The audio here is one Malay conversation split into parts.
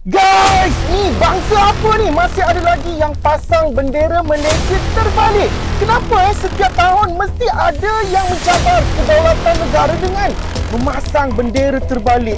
Guys, ni bangsa apa ni? Masih ada lagi yang pasang bendera Malaysia terbalik. Kenapa setiap tahun mesti ada yang mencabar kedaulatan negara dengan memasang bendera terbalik?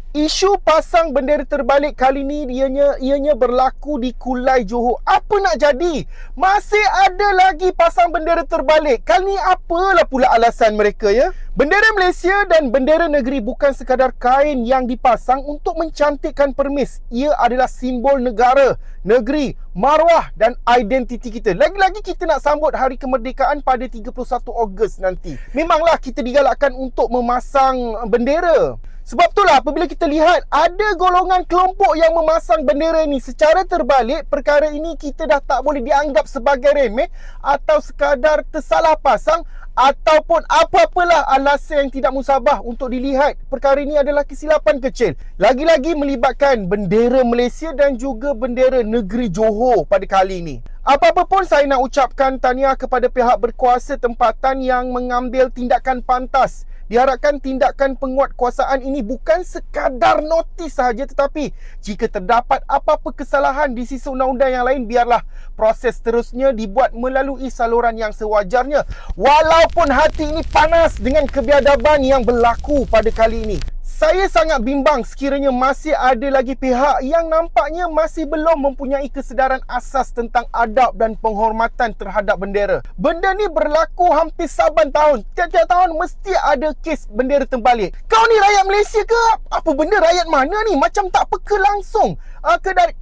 Isu pasang bendera terbalik kali ni ianya berlaku di Kulai Johor. Apa nak jadi? Masih ada lagi pasang bendera terbalik. Kali ni apalah pula alasan mereka ya? Bendera Malaysia dan bendera negeri bukan sekadar kain yang dipasang untuk mencantikkan permis. Ia adalah simbol negara, negeri, maruah dan identiti kita. Lagi-lagi kita nak sambut hari kemerdekaan pada 31 Ogos nanti. Memanglah kita digalakkan untuk memasang bendera. Sebab itulah apabila kita lihat ada golongan kelompok yang memasang bendera ini secara terbalik, perkara ini kita dah tak boleh dianggap sebagai remeh atau sekadar tersalah pasang ataupun apa-apalah alasan yang tidak musabah untuk dilihat. Perkara ini adalah kesilapan kecil. Lagi-lagi melibatkan bendera Malaysia dan juga bendera negeri Johor pada kali ini. Apa-apa pun saya nak ucapkan tahniah kepada pihak berkuasa tempatan yang mengambil tindakan pantas. Diharapkan tindakan penguatkuasaan ini bukan sekadar notis sahaja, tetapi jika terdapat apa-apa kesalahan di sisi undang-undang yang lain, biarlah proses terusnya dibuat melalui saluran yang sewajarnya. Walaupun hati ini panas dengan kebiadaban yang berlaku pada kali ini. Saya sangat bimbang sekiranya masih ada lagi pihak yang nampaknya masih belum mempunyai kesedaran asas tentang adab dan penghormatan terhadap bendera. Benda ni berlaku hampir saban tahun. Tiap-tiap tahun mesti ada kes bendera terbalik. Kau ni rakyat Malaysia ke? Apa benda rakyat mana ni? Macam tak peka langsung.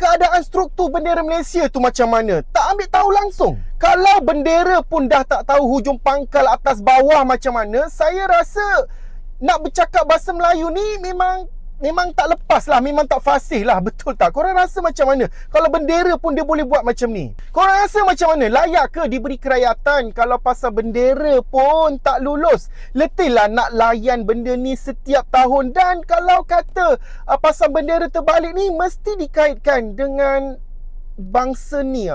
Keadaan struktur bendera Malaysia tu macam mana? Tak ambil tahu langsung. Kalau bendera pun dah tak tahu hujung pangkal atas bawah macam mana, saya rasa nak bercakap bahasa Melayu ni memang tak lepas lah, memang tak fasih lah, betul tak? Korang rasa macam mana? Kalau bendera pun dia boleh buat macam ni. Korang rasa macam mana? Layak ke diberi kerakyatan kalau pasal bendera pun tak lulus? Letih lah nak layan benda ni setiap tahun. Dan kalau kata pasal bendera terbalik ni mesti dikaitkan dengan bangsa ni